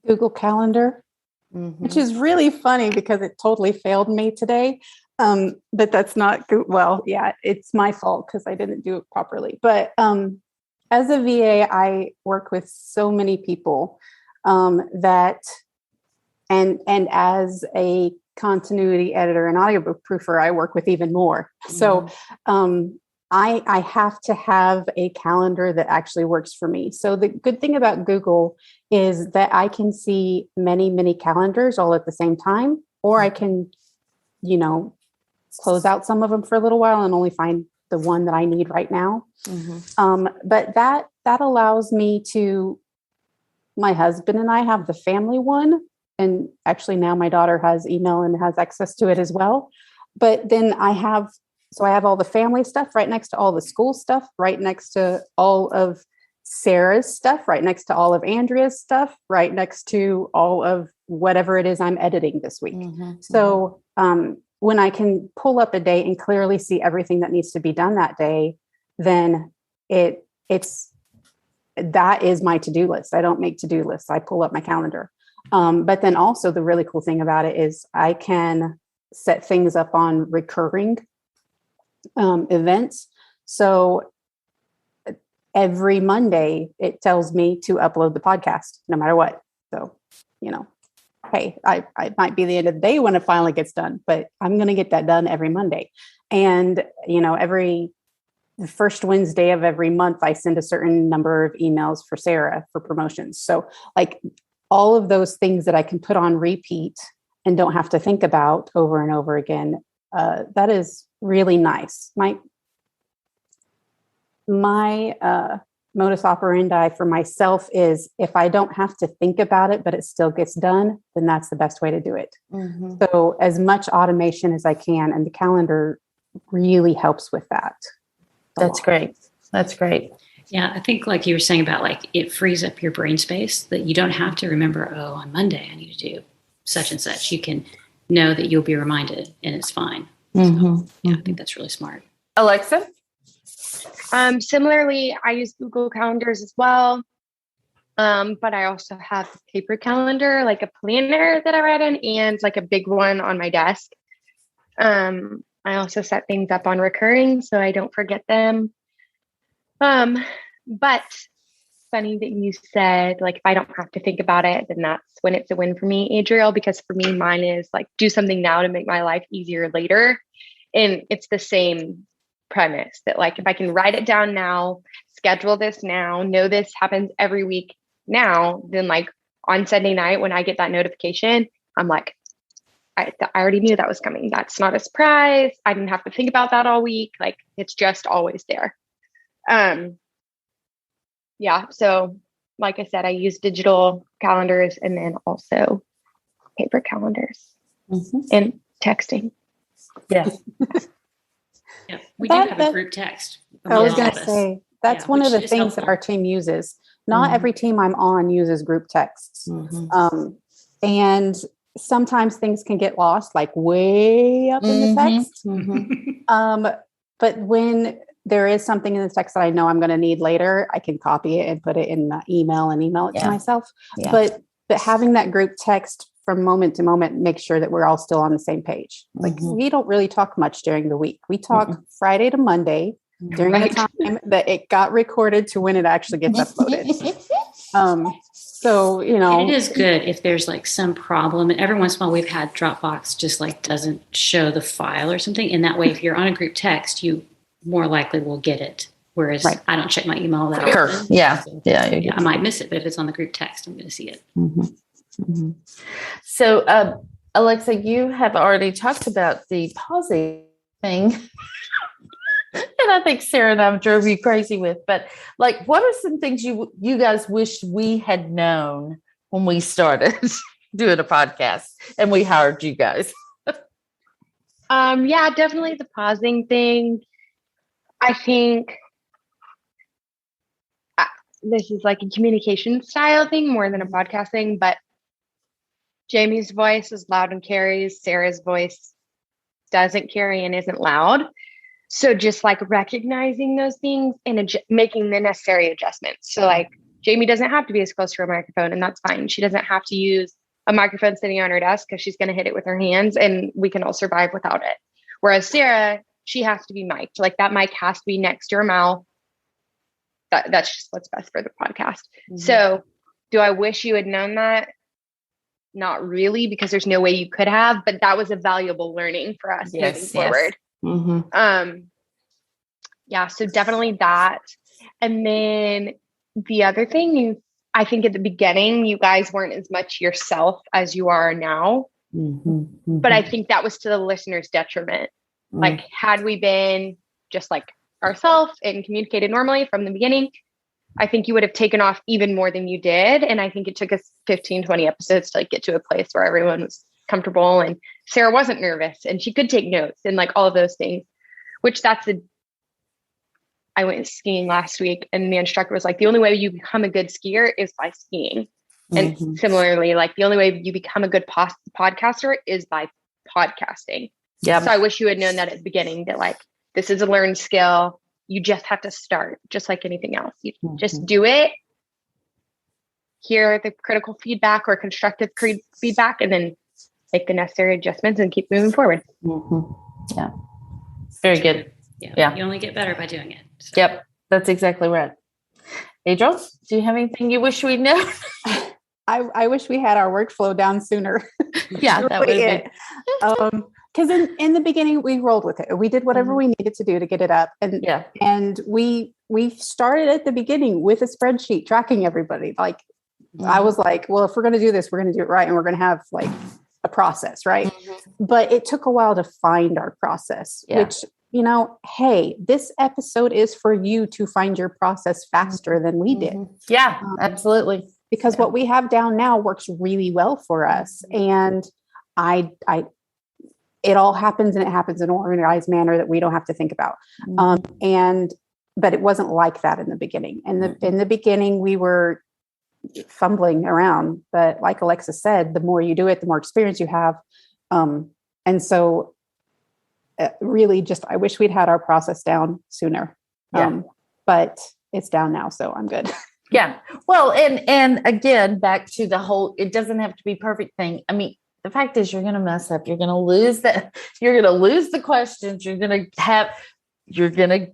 Google Calendar, which is really funny because it totally failed me today. But that's not good. Well, yeah, it's my fault because I didn't do it properly. But as a VA, I work with so many people that, and as a continuity editor and audiobook proofer, I work with even more. So I have to have a calendar that actually works for me. So the good thing about Google is that I can see many, many calendars all at the same time, or I can, close out some of them for a little while and only find the one that I need right now. But that allows me to, my husband and I have the family one. And actually now my daughter has email and has access to it as well. But then I have all the family stuff right next to all the school stuff, right next to all of Sarah's stuff, right next to all of Andrea's stuff, right next to all of whatever it is I'm editing this week. So when I can pull up a day and clearly see everything that needs to be done that day, then that is my to-do list. I don't make to-do lists. I pull up my calendar. But then also the really cool thing about it is I can set things up on recurring events. So every Monday, it tells me to upload the podcast no matter what. So, hey, I might be the end of the day when it finally gets done, but I'm going to get that done every Monday. And, every first Wednesday of every month, I send a certain number of emails for Sara for promotions. So like all of those things that I can put on repeat and don't have to think about over and over again. That is really nice. My modus operandi for myself is if I don't have to think about it, but it still gets done, then that's the best way to do it. So as much automation as I can, and the calendar really helps with that. That's great. That's great. Yeah, I think like you were saying about like it frees up your brain space that you don't have to remember, on Monday I need to do such and such. You can know that you'll be reminded and it's fine. So, I think that's really smart. Alexa? Similarly, I use Google Calendars as well. But I also have a paper calendar, like a planner that I write in, and like a big one on my desk. I also set things up on recurring so I don't forget them. But funny that you said, like, if I don't have to think about it, then that's when it's a win for me, Adriel, because for me, mine is like, do something now to make my life easier later. And it's the same premise that, like, if I can write it down now, schedule this now, know this happens every week now, then like on Sunday night, when I get that notification, I'm like, I already knew that was coming. That's not a surprise. I didn't have to think about that all week. Like, it's just always there. Yeah. So like I said, I use digital calendars and then also paper calendars and texting. Yeah. Yeah. We do have a group text. I was going to say, that's one of the things that our team uses. Not every team I'm on uses group texts. And sometimes things can get lost, like way up in the text. But when there is something in the text that I know I'm going to need later, I can copy it and put it in the email and email it to myself. Yeah. But having that group text from moment to moment, make sure that we're all still on the same page. Like, we don't really talk much during the week. We talk Friday to Monday during the time that it got recorded to when it actually gets uploaded. So, you know, and it is good if there's like some problem, and every once in a while we've had Dropbox just like doesn't show the file or something. And that way, if you're on a group text, you more likely will get it. Whereas I don't check my email that often. Yeah. So, I might miss it, but if it's on the group text, I'm going to see it. So, Alexa, you have already talked about the pausing thing. And I think Sara and I drove you crazy with, but like, what are some things you guys wish we had known when we started doing a podcast and we hired you guys? Yeah, definitely the pausing thing. I think this is like a communication style thing more than a podcast thing, but Jami's voice is loud and carries. Sara's voice doesn't carry and isn't loud. So just like recognizing those things and making the necessary adjustments. So like Jami doesn't have to be as close to her microphone, and that's fine. She doesn't have to use a microphone sitting on her desk because she's going to hit it with her hands, and we can all survive without it. Whereas Sara, she has to be mic'd. Like, that mic has to be next to her mouth. That's just what's best for the podcast. So do I wish you had known that? Not really, because there's no way you could have, but that was a valuable learning for us moving forward. Yeah, so definitely that. And then the other thing is, I think at the beginning, you guys weren't as much yourself as you are now. But I think that was to the listener's detriment. Like, had we been just like ourselves and communicated normally from the beginning, I think you would have taken off even more than you did. And I think it took us 15, 20 episodes to like get to a place where everyone was comfortable and Sara wasn't nervous and she could take notes and like all of those things, which I went skiing last week and the instructor was like, the only way you become a good skier is by skiing. And similarly, like the only way you become a good podcaster is by podcasting. Yeah. So I wish you had known that at the beginning, that like, this is a learned skill. You just have to start, just like anything else. You just do it, hear the critical feedback or constructive feedback, and then make the necessary adjustments and keep moving forward. Yeah. Very good. Yeah. You only get better by doing it. So. Yep. That's exactly right. Adriel, do you have anything you wish we'd known? I wish we had our workflow down sooner. Yeah, that would be it. Because in the beginning, we rolled with it. We did whatever we needed to do to get it up. And we started at the beginning with a spreadsheet tracking everybody. Like, I was like, well, if we're going to do this, we're going to do it right. And we're going to have like a process, right? But it took a while to find our process, which, you know, hey, this episode is for you to find your process faster than we did. Yeah, absolutely. Because what we have down now works really well for us. And it all happens, and it happens in an organized manner that we don't have to think about. But it wasn't like that in the beginning. In the beginning, we were fumbling around, but like Alexa said, the more you do it, the more experience you have. And so really just, I wish we'd had our process down sooner. But it's down now, so I'm good. Yeah. Well, and again, back to the whole, it doesn't have to be perfect thing. I mean, the fact is you're going to mess up. You're going to lose you're going to lose the questions. You're going to,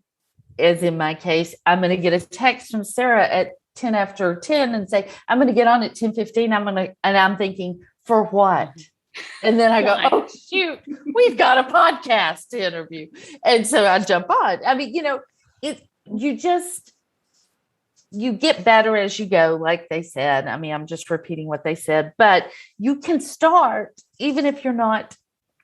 as in my case, I'm going to get a text from Sara at 10 after 10 and say, I'm going to get on at 10:15. And I'm thinking, for what? And then I go, oh, shoot, we've got a podcast to interview. And so I jump on. I mean, you get better as you go, like they said. I mean, I'm just repeating what they said, but you can start, even if you're not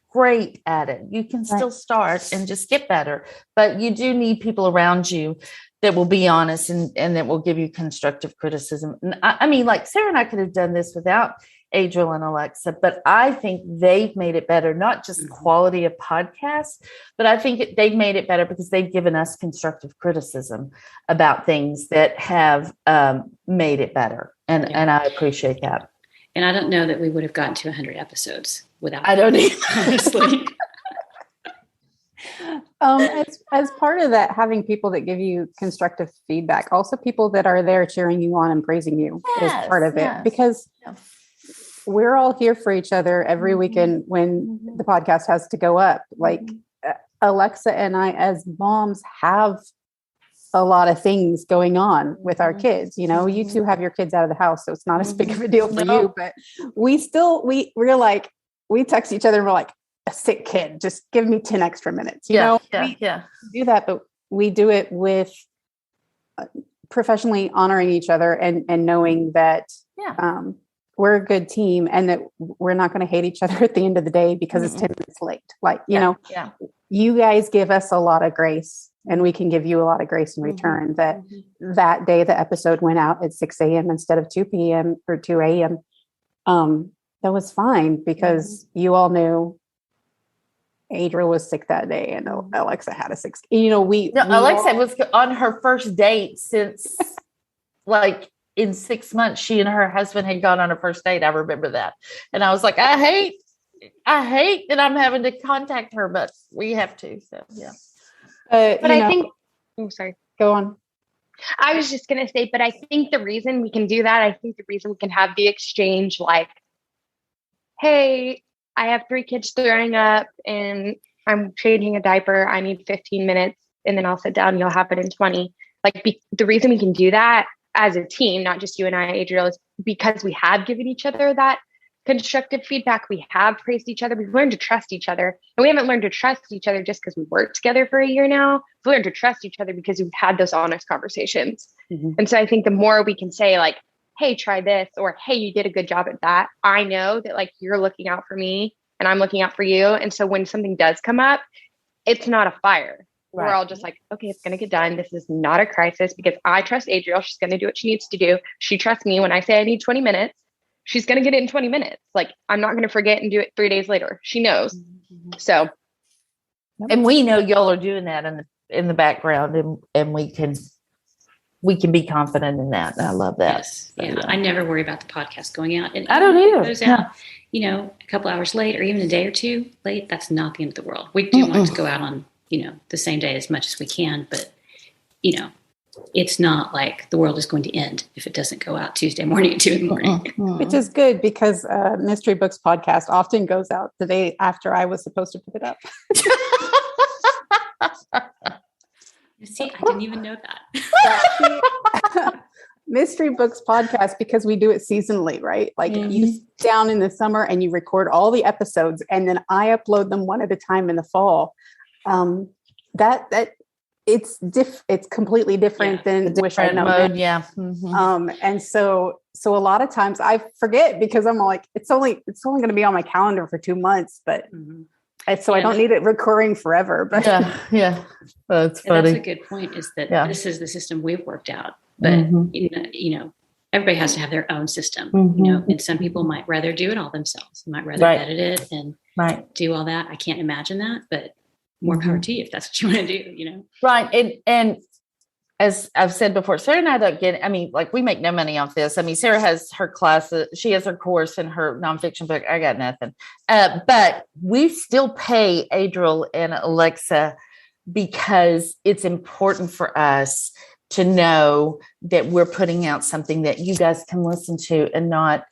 great at it, you can still start and just get better. But you do need people around you that will be honest and that will give you constructive criticism. And I mean, like Sara and I could have done this without Adriel and Alexa, but I think they've made it better, not just quality of podcasts, but I think they've made it better because they've given us constructive criticism about things that have made it better. And I appreciate that. And I don't know that we would have gotten to 100 episodes without I don't either. Honestly. As part of that, having people that give you constructive feedback, also people that are there cheering you on and praising you is part of it, because we're all here for each other every weekend when the podcast has to go up. Like Alexa and I, as moms, have a lot of things going on with our kids. You two have your kids out of the house, so it's not as big of a deal for you, but we're like, we text each other and we're like, a sick kid, just give me 10 extra minutes. We do that, but we do it with professionally honoring each other and knowing that we're a good team and that we're not going to hate each other at the end of the day because it's 10 minutes late. Like, you guys give us a lot of grace and we can give you a lot of grace in return. That day the episode went out at 6 a.m. instead of 2 p.m. or 2 a.m. That was fine because you all knew Adriel was sick that day and Alexa had a sick. Alexa was on her first date since like in 6 months. She and her husband had gone on a first date. I remember that. And I was like, I hate that I'm having to contact her, but we have to. So, yeah. But I think, sorry. Go on. I was just going to say, but I think the reason we can do that, I think the reason we can have the exchange, like, hey, I have 3 kids throwing up and I'm changing a diaper. I need 15 minutes and then I'll sit down and you'll have it in 20. Like the reason we can do that as a team, not just you and I, Adriel, is because we have given each other that constructive feedback. We have praised each other. We've learned to trust each other. And we haven't learned to trust each other just because we worked together for a year now. We've learned to trust each other because we've had those honest conversations. And so I think the more we can say like, hey, try this, or hey, you did a good job at that. I know that like you're looking out for me and I'm looking out for you. And so when something does come up, it's not a fire. Right. We're all just like, okay, it's going to get done. This is not a crisis because I trust Adriel. She's going to do what she needs to do. She trusts me. When I say I need 20 minutes, she's going to get it in 20 minutes. Like I'm not going to forget and do it 3 days later. She knows. So. And we know y'all are doing that in the background and we can be confident in that. And I love that. Yes. So, I never worry about the podcast going out. And I don't either. It goes out, a couple hours late or even a day or two late. That's not the end of the world. We do want to go out on, the same day as much as we can, but, it's not like the world is going to end if it doesn't go out Tuesday morning at 2 a.m. Which is good because Mystery Books podcast often goes out the day after I was supposed to put it up. See, I didn't even know that. Mystery Books podcast, because we do it seasonally, right? Like you sit down in the summer and you record all the episodes and then I upload them one at a time in the fall. It's completely different than Wish I Know mode. And so a lot of times I forget because I'm like, it's only going to be on my calendar for 2 months, but so I don't need it recurring forever. But that's funny. That's a good point. Is that this is the system we've worked out, but everybody has to have their own system. And some people might rather do it all themselves. They might rather edit it and do all that. I can't imagine that, but more power to you if that's what you want to do. Right. And as I've said before, Sara and I don't get, we make no money off this. Sara has her classes, she has her course and her nonfiction book. I got nothing. But we still pay Adriel and Alexa because it's important for us to know that we're putting out something that you guys can listen to and not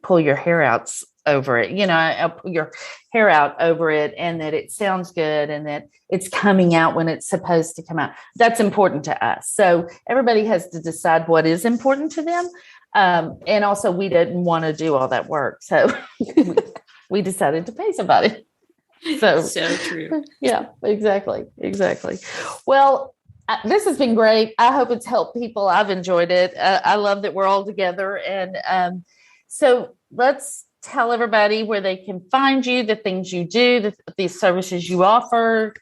pull your hair out over it. I'll pull your hair out over it, and that it sounds good and that it's coming out when it's supposed to come out. That's important to us. So everybody has to decide what is important to them. And also we didn't want to do all that work. So we decided to pay somebody. So true. Yeah, exactly. Well, this has been great. I hope it's helped people. I've enjoyed it. I love that we're all together. And so let's tell everybody where they can find you, the things you do, the services you offer,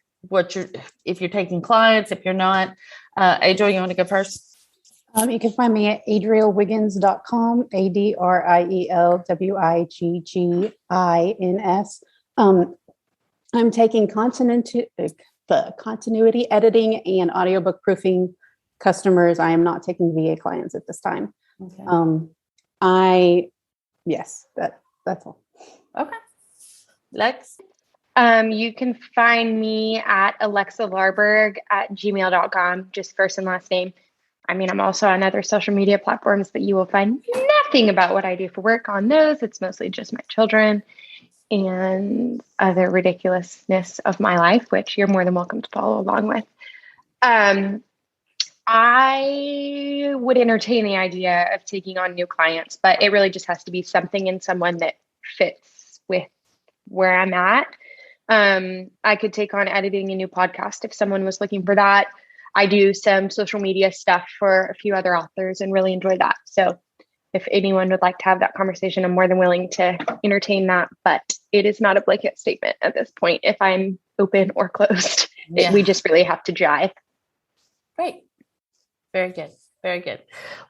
if you're taking clients, if you're not. Adriel, you want to go first? You can find me at adrielwiggins.com, ADRIELWIGGINS. I'm taking continuity editing and audiobook proofing customers. I am not taking VA clients at this time. Okay. That's all. Okay. Lex? You can find me at alexalarberg@gmail.com, just first and last name. I mean, I'm also on other social media platforms, but you will find nothing about what I do for work on those. It's mostly just my children and other ridiculousness of my life, which you're more than welcome to follow along with. I would entertain the idea of taking on new clients, but it really just has to be something and someone that fits with where I'm at. I could take on editing a new podcast if someone was looking for that. I do some social media stuff for a few other authors and really enjoy that. So if anyone would like to have that conversation, I'm more than willing to entertain that, but it is not a blanket statement at this point if I'm open or closed. Yeah. We just really have to jive. Great. Very good. Very good.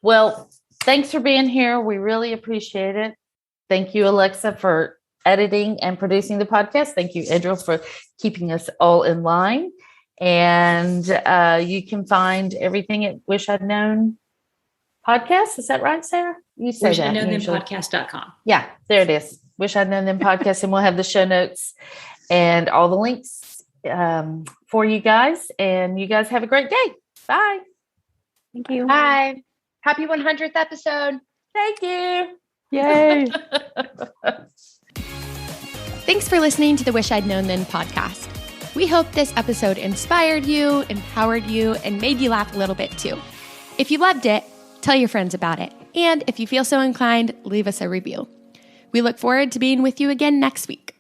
Well, thanks for being here. We really appreciate it. Thank you, Alexa, for editing and producing the podcast. Thank you, Adriel, for keeping us all in line. And you can find everything at Wish I'd Known Podcast. Is that right, Sara? You say that. WishI'dKnowThenPodcast.com. Yeah, there it is. Wish I'd Known Them Podcast. And we'll have the show notes and all the links for you guys. And you guys have a great day. Bye. Thank you. Bye. Happy 100th episode. Thank you. Yay. Thanks for listening to the Wish I'd Known Then podcast. We hope this episode inspired you, empowered you, and made you laugh a little bit too. If you loved it, tell your friends about it. And if you feel so inclined, leave us a review. We look forward to being with you again next week.